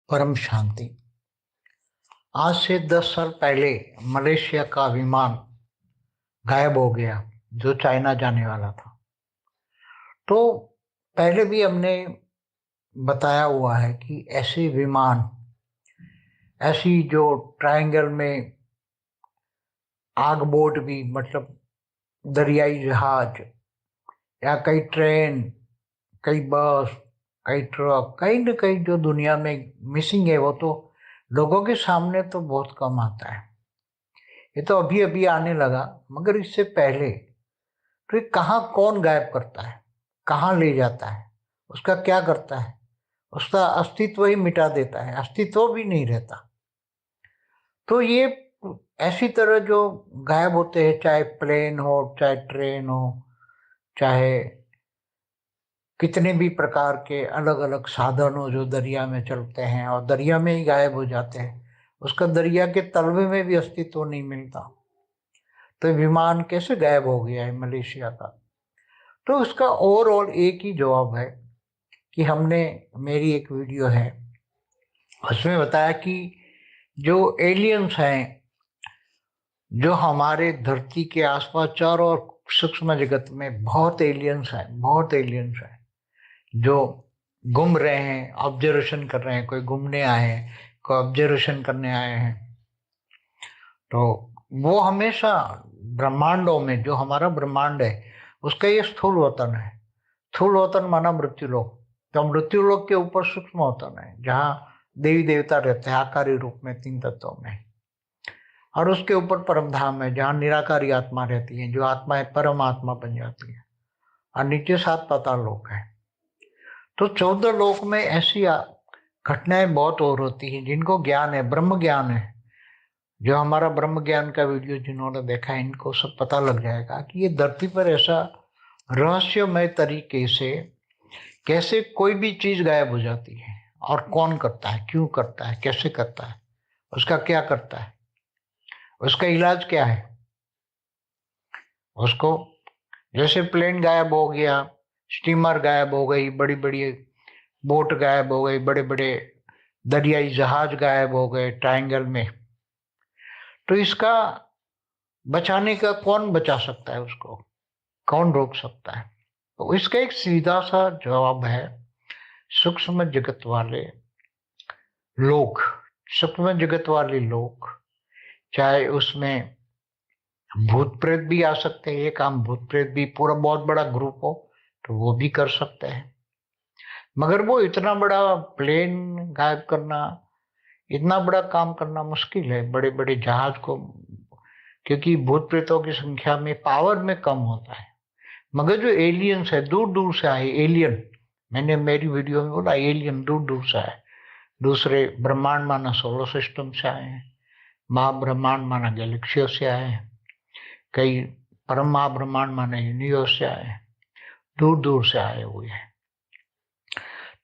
परम शांति। आज से 10 साल पहले मलेशिया का विमान गायब हो गया जो चाइना जाने वाला था। तो पहले भी हमने बताया हुआ है कि ऐसे विमान, ऐसी जो ट्रायंगल में आग बोट भी मतलब दरियाई जहाज या कई ट्रेन, कई बस, कई ट्रक, कहीं न कहीं जो दुनिया में मिसिंग है वो तो लोगों के सामने तो बहुत कम आता है। ये तो अभी अभी आने लगा, मगर इससे पहले तो ये कहाँ कौन गायब करता है, कहाँ ले जाता है, उसका क्या करता है, उसका अस्तित्व ही मिटा देता है, अस्तित्व भी नहीं रहता। तो ये ऐसी तरह जो गायब होते हैं, चाहे प्लेन हो, चाहे ट्रेन हो, चाहे कितने भी प्रकार के अलग अलग साधन हो जो दरिया में चलते हैं और दरिया में ही गायब हो जाते हैं, उसका दरिया के तलवे में भी अस्तित्व नहीं मिलता। तो ये विमान कैसे गायब हो गया है मलेशिया का? तो उसका ओवरऑल एक ही जवाब है कि हमने, मेरी एक वीडियो है उसमें बताया कि जो एलियंस हैं, जो हमारे धरती के आसपास चारों ओर सूक्ष्म जगत में बहुत एलियंस हैं, बहुत एलियंस हैं जो घूम रहे हैं, ऑब्जर्वेशन कर रहे हैं। कोई घूमने आए हैं, कोई ऑब्जर्वेशन करने आए हैं। तो वो हमेशा ब्रह्मांडों में, जो हमारा ब्रह्मांड है उसका ये स्थूल वतन है। स्थूल वतन माना मृत्युलोक। तो मृत्युलोक के ऊपर सूक्ष्म वतन है जहाँ देवी देवता रहते हैं आकारी रूप में 3 तत्वों में, और उसके ऊपर परम धाम है जहाँ निराकारी आत्मा रहती है, जो आत्माएं परमात्मा बन जाती है। और नीचे 7 पाताल लोक है। तो 14 लोक में ऐसी घटनाएं बहुत और होती हैं जिनको ज्ञान है, ब्रह्म ज्ञान है। जो हमारा ब्रह्म ज्ञान का वीडियो जिन्होंने देखा है, इनको सब पता लग जाएगा कि ये धरती पर ऐसा रहस्यमय तरीके से कैसे कोई भी चीज गायब हो जाती है, और कौन करता है, क्यों करता है, कैसे करता है, उसका क्या करता है, उसका इलाज क्या है। उसको जैसे प्लेन गायब हो गया, स्टीमर गायब हो गई, बड़ी बड़ी बोट गायब हो गई, बड़े बड़े दरियाई जहाज गायब हो गए ट्रायंगल में, तो इसका बचाने का कौन बचा सकता है, उसको कौन रोक सकता है? तो इसका एक सीधा सा जवाब है सूक्ष्म जगत वाले लोग। सूक्ष्म जगत वाले लोग, चाहे उसमें भूत प्रेत भी आ सकते हैं। ये काम भूत प्रेत भी पूरा बहुत बड़ा ग्रुप हो तो वो भी कर सकते हैं। मगर वो इतना बड़ा प्लेन गायब करना, इतना बड़ा काम करना मुश्किल है, बड़े बड़े जहाज को, क्योंकि भूत प्रेतों की संख्या में, पावर में कम होता है। मगर जो एलियंस है, दूर दूर से आए एलियन, मैंने मेरी वीडियो में बोला एलियन दूर दूर से आए, दूसरे ब्रह्मांड माना सोलर सिस्टम से आए हैं, महाब्रह्मांड माना गैलेक्सियों से आए हैं, कई परम महाब्रह्मांड माना यूनिवर्स से आए हैं, दूर दूर से आए हुए हैं।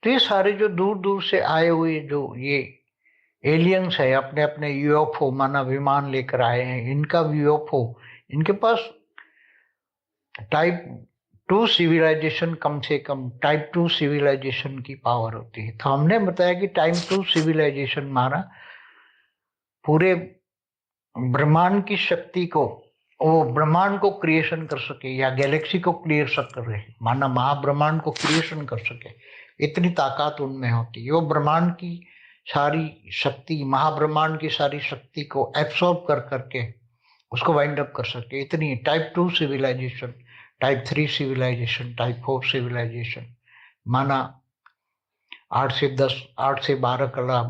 तो ये सारे जो दूर दूर से आए हुए जो ये एलियंस है, अपने अपने यूएफओ माना विमान लेकर आए हैं। इनका यूएफओ, इनके पास टाइप 2 सिविलाइजेशन, कम से कम टाइप 2 सिविलाइजेशन की पावर होती है। तो हमने बताया कि टाइप 2 सिविलाइजेशन माना पूरे ब्रह्मांड की शक्ति को, वो ब्रह्मांड को क्रिएशन कर सके या गैलेक्सी को क्रिएशन कर रहे, माना महाब्रह्मांड को क्रिएशन कर सके, इतनी ताकत उनमें होती है। वो ब्रह्मांड की सारी शक्ति, महाब्रह्मांड की सारी शक्ति को एब्सॉर्ब कर करके उसको वाइंड अप कर सके, इतनी type 2 civilization, type 3 civilization, type 4 civilization, माना 8 से 12 कला,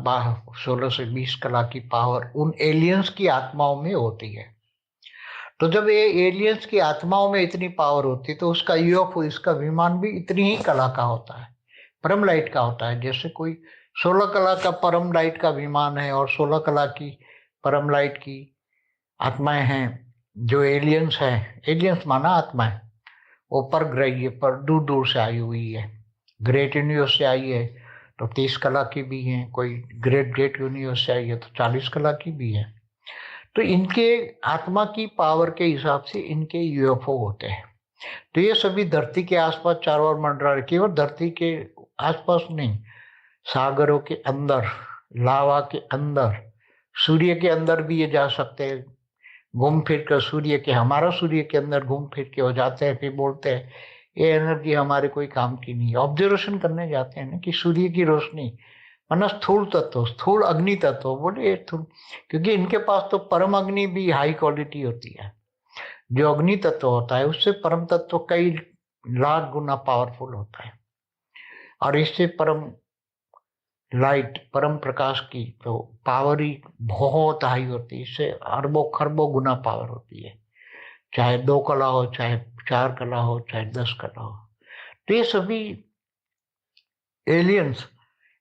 16 से 20 कला की पावर उन एलियंस की आत्माओं में होती है। तो जब ये एलियंस की आत्माओं में इतनी पावर होती है तो उसका यूएफओ, इसका विमान भी इतनी ही कला का होता है, परम लाइट का होता है। जैसे कोई 16 कला का परम लाइट का विमान है और 16 कला की परम लाइट की आत्माएं हैं जो एलियंस हैं। एलियंस माना आत्माएं, वो परग्रही, पर दूर दूर से आई हुई है, ग्रेट यूनिवर्स से आई है तो 30 कला की भी है, कोई ग्रेट ग्रेट यूनिवर्स से आई है तो 40 कला की भी है। तो इनके आत्मा की पावर के हिसाब से इनके यूएफओ होते हैं। तो ये सभी धरती के आसपास चारों ओर मंडरा रहे, केवल धरती के आसपास नहीं, सागरों के अंदर लावा के अंदर, सूर्य के अंदर भी ये जा सकते हैं, घूम फिर कर सूर्य के, हमारा सूर्य के अंदर घूम फिर के हो जाते हैं। फिर बोलते हैं ये एनर्जी हमारे कोई काम की नहीं है। ऑब्जर्वेशन करने जाते हैं ना कि सूर्य की रोशनी, वरना स्थूल तत्व, स्थूल अग्नि तत्व बोले क्योंकि इनके पास तो परम अग्नि भी हाई क्वालिटी होती है। जो अग्नि तत्व होता है उससे परम तत्व कई लाख गुना पावरफुल होता है। और इससे परम लाइट, परम प्रकाश की तो पावर ही बहुत हाई होती है। इससे अरबों खरबों गुना पावर होती है, चाहे 2 कला हो, चाहे 4 कला हो, चाहे 10 कला हो। तो ये सभी एलियंस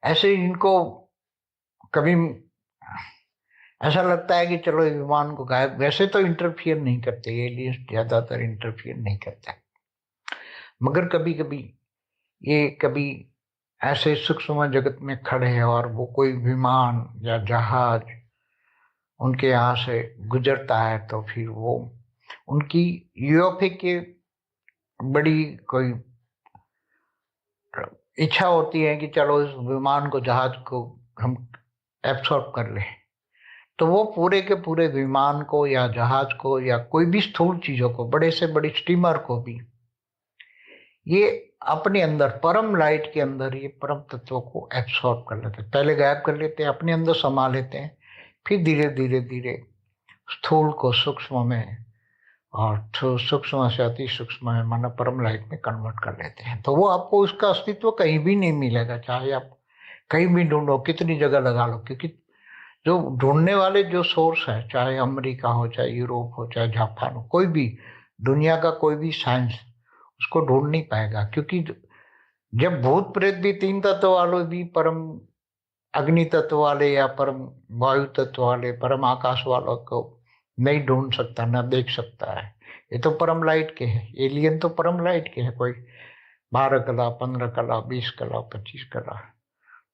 ऐसे, इनको कभी ऐसा लगता है कि चलो विमान को गायब, वैसे तो इंटरफियर नहीं करते एलियंस, ज्यादातर इंटरफियर नहीं करते, मगर कभी कभी ये कभी ऐसे सूक्ष्म जगत में खड़े हैं और वो कोई विमान या जहाज उनके यहाँ से गुजरता है, तो फिर वो उनकी यूएफओ के बड़ी कोई इच्छा होती है कि चलो इस विमान को, जहाज को हम एब्सॉर्ब कर लें। तो वो पूरे के पूरे विमान को या जहाज को या कोई भी स्थूल चीजों को, बड़े से बड़ी स्टीमर को भी, ये अपने अंदर परम लाइट के अंदर ये परम तत्वों को एब्सॉर्ब कर लेते हैं। पहले गायब कर लेते हैं, अपने अंदर समा लेते हैं, फिर धीरे धीरे धीरे स्थूल को सूक्ष्म में, और सूक्ष्म से अति सूक्ष्म में, माना परम लाइट में कन्वर्ट कर लेते हैं। तो वो आपको उसका अस्तित्व कहीं भी नहीं मिलेगा, चाहे आप कहीं भी ढूंढो, कितनी जगह लगा लो, क्योंकि जो ढूंढने वाले जो सोर्स है, चाहे अमेरिका हो, चाहे यूरोप हो, चाहे जापान हो, कोई भी दुनिया का कोई भी साइंस उसको ढूंढ नहीं पाएगा। क्योंकि जब भूत प्रेत भी, 3 तत्व वाले भी, परम अग्नि तत्व वाले या परम वायु तत्व वाले, परम आकाश वालों को नहीं ढूंढ सकता, ना देख सकता है। ये तो परम लाइट के हैं, एलियन तो परम लाइट के हैं। कोई 12 कला, 15 कला, 20 कला, 25 कला,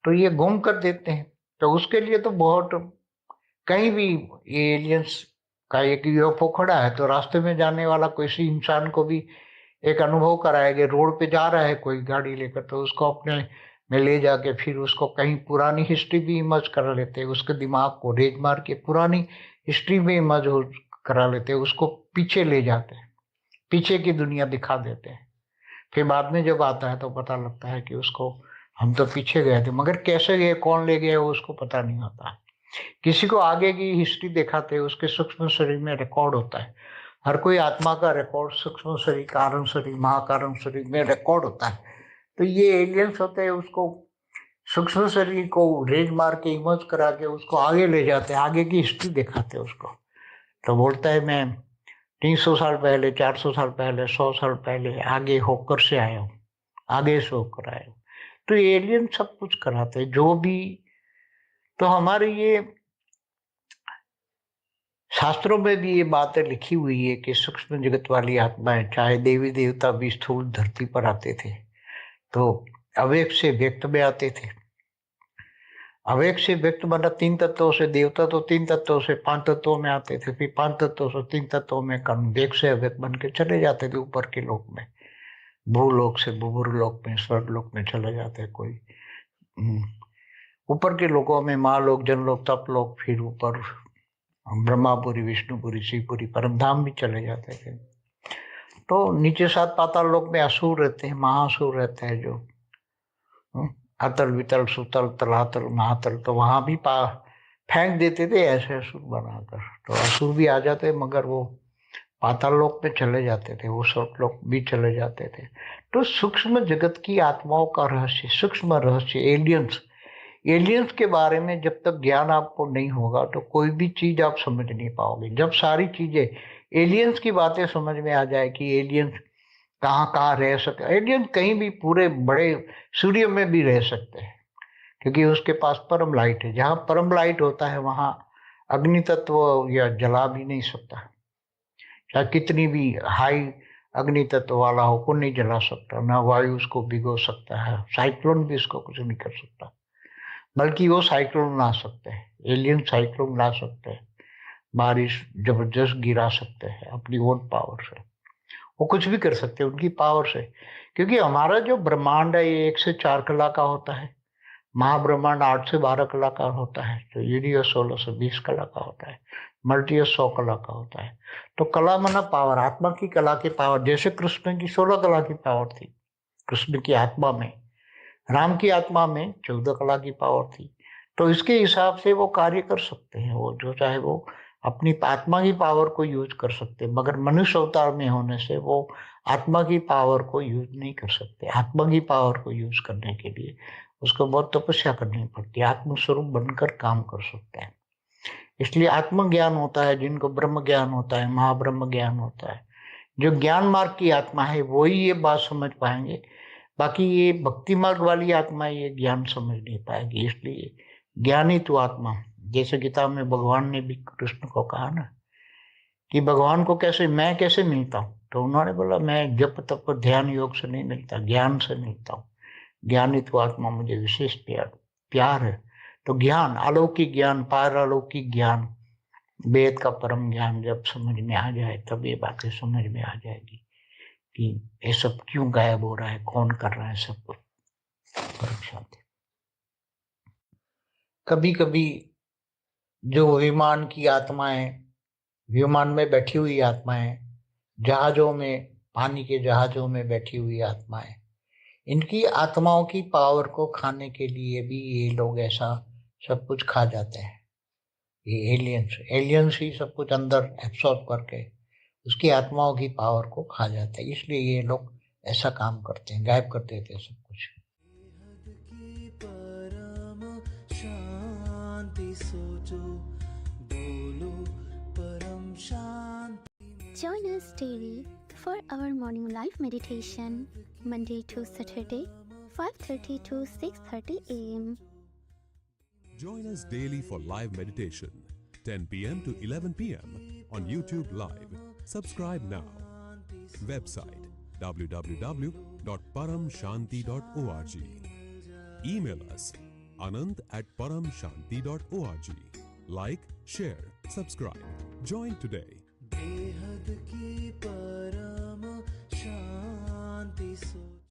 तो ये गुम कर देते हैं। तो उसके लिए तो बहुत, कहीं भी ये एलियंस का एक यूएफओ खड़ा है तो रास्ते में जाने वाला किसी इंसान को भी एक अनुभव कराएंगे। रोड पे जा रहा है कोई गाड़ी लेकर, तो उसको अपने में ले जाके फिर उसको कहीं पुरानी हिस्ट्री भी इमर्ज करा लेते हैं, उसके दिमाग को रेज मार के पुरानी हिस्ट्री में इमर्ज करा लेते हैं, उसको पीछे ले जाते हैं, पीछे की दुनिया दिखा देते हैं। फिर बाद में जब आता है तो पता लगता है कि उसको हम तो पीछे गए थे, मगर कैसे गए, कौन ले गया, उसको पता नहीं होता। किसी को आगे की हिस्ट्री दिखाते हैं, उसके सूक्ष्म शरीर में रिकॉर्ड होता है। हर कोई आत्मा का रिकॉर्ड सूक्ष्म शरीर, कारण शरीर, महाकारण शरीर में रिकॉर्ड होता है। तो ये एलियंस होते हैं, उसको सूक्ष्म शरीर को रेज मार के, इमर्ज करा के उसको आगे ले जाते हैं, आगे की हिस्ट्री दिखाते हैं उसको। तो बोलता है मैं 300 साल पहले, 400 साल पहले, 100 साल पहले आगे होकर से आया हूँ, आगे से होकर आया हूँ। तो एलियन सब कुछ कराते हैं जो भी। तो हमारे ये शास्त्रों में भी ये बातें लिखी हुई है कि सूक्ष्म जगत वाली आत्माएं, चाहे देवी देवता भी स्थूल धरती पर आते थे तो अव्यक्त से व्यक्त में आते थे। अव्यक्त से व्यक्त बना 3 तत्वों से, देवता तो 3 तत्वों से 5 तत्वों में आते थे, फिर 5 तत्वों से 3 तत्वों में व्यक्त से अव्यक्त बन के चले जाते थे ऊपर के लोक में, भूलोक से भूभुर लोक में, स्वर्ग लोक में चले जाते। कोई ऊपर के लोकों में महालोक, जनलोक, तपलोक, फिर ऊपर ब्रह्मापुरी, विष्णुपुरी, शिवपुरी, परमधाम भी चले जाते थे। तो नीचे 7 पाताल लोक में असुर रहते हैं, महासुर रहते हैं, जो अतल वितल सुतल तलातल महातल, तो वहां भी फेंक देते थे ऐसे असुर बनाकर। तो असुर भी आ जाते, मगर वो पाताल लोक में चले जाते थे, वो स्वर्ग लोक भी चले जाते थे। तो सूक्ष्म जगत की आत्माओं का रहस्य, सूक्ष्म रहस्य, एलियंस के बारे में जब तक ज्ञान आपको नहीं होगा तो कोई भी चीज आप समझ नहीं पाओगे। जब सारी चीजें, एलियंस की बातें समझ में आ जाए कि एलियंस कहाँ कहाँ रह सकते, एलियन कहीं भी, पूरे बड़े सूर्य में भी रह सकते हैं, क्योंकि उसके पास परम लाइट है। जहाँ परम लाइट होता है वहां अग्नि तत्व या जला भी नहीं सकता, चाहे कितनी भी हाई अग्नि तत्व वाला हो, को नहीं जला सकता, ना वायु उसको भिगो सकता है, साइक्लोन भी उसको कुछ नहीं कर सकता। बल्कि वो साइक्लोन ला सकते हैं, एलियन साइक्लोन ला सकते हैं, बारिश जबरदस्त गिरा सकते हैं अपनी ओन पावर से, वो कुछ भी कर सकते हैं उनकी पावर से। क्योंकि हमारा जो ब्रह्मांड है ये 1 से 4 कला का होता है, महाब्रह्मांड 8 से 12 कला का होता है, तो यूनिवर्स 16 से 20 कला का होता है, मल्टीवर्स 100 कला का होता है। तो कला माना पावर, आत्मा की कला की पावर। जैसे कृष्ण की 16 कला की पावर थी कृष्ण की आत्मा में, राम की आत्मा में 14 कला की पावर थी। तो इसके हिसाब से वो कार्य कर सकते हैं, वो जो चाहे वो अपनी आत्मा की पावर को यूज कर सकते हैं, मगर मनुष्य अवतार में होने से वो आत्मा की पावर को यूज नहीं कर सकते। आत्मा की पावर को यूज करने के लिए उसको बहुत तपस्या करनी पड़ती है, आत्मस्वरूप बनकर काम कर सकता है। इसलिए आत्मज्ञान होता है, जिनको ब्रह्म ज्ञान होता है, महाब्रह्म ज्ञान होता है। जो ज्ञान मार्ग की आत्मा है वही ये बात समझ पाएंगे, बाकी ये भक्ति मार्ग वाली आत्मा ये ज्ञान समझ नहीं पाएगी। इसलिए ज्ञानी तू आत्मा, जैसे गीता में भगवान ने भी कृष्ण को कहा ना कि भगवान को कैसे मैं कैसे मिलता हूँ, तो उन्होंने बोला मैं जप तप ध्यान योग से नहीं मिलता, ज्ञान से मिलता हूँ। ज्ञानी तू आत्मा मुझे विशेष प्यार है। तो ज्ञान, अलौकिक ज्ञान, पारलौकिक ज्ञान, वेद का परम ज्ञान जब समझ में आ जाए तब ये बातें समझ में आ जाएगी कि ये सब क्यों गायब हो रहा है, कौन कर रहा है सब कुछ। परम शांति। कभी कभी जो विमान की आत्माएं, विमान में बैठी हुई आत्माएं, जहाजों में, पानी के जहाजों में बैठी हुई आत्माएं, इनकी आत्माओं की पावर को खाने के लिए भी ये लोग ऐसा सब कुछ खा जाते हैं। ये एलियंस ही सब कुछ अंदर एब्सॉर्ब करके उसकी आत्माओं की पावर को खा जाते हैं। इसलिए ये लोग ऐसा काम करते हैं, गायब कर देते हैं सब कुछ। Join us daily for our morning live meditation, Monday to Saturday, 5:30 to 6:30 a.m. Join us daily for live meditation, 10 p.m. to 11 p.m. on YouTube Live. Subscribe now. Website www.paramshanti.org. Email us anand@paramshanti.org. Like, share, subscribe. Join today. बेहद की परम शांति।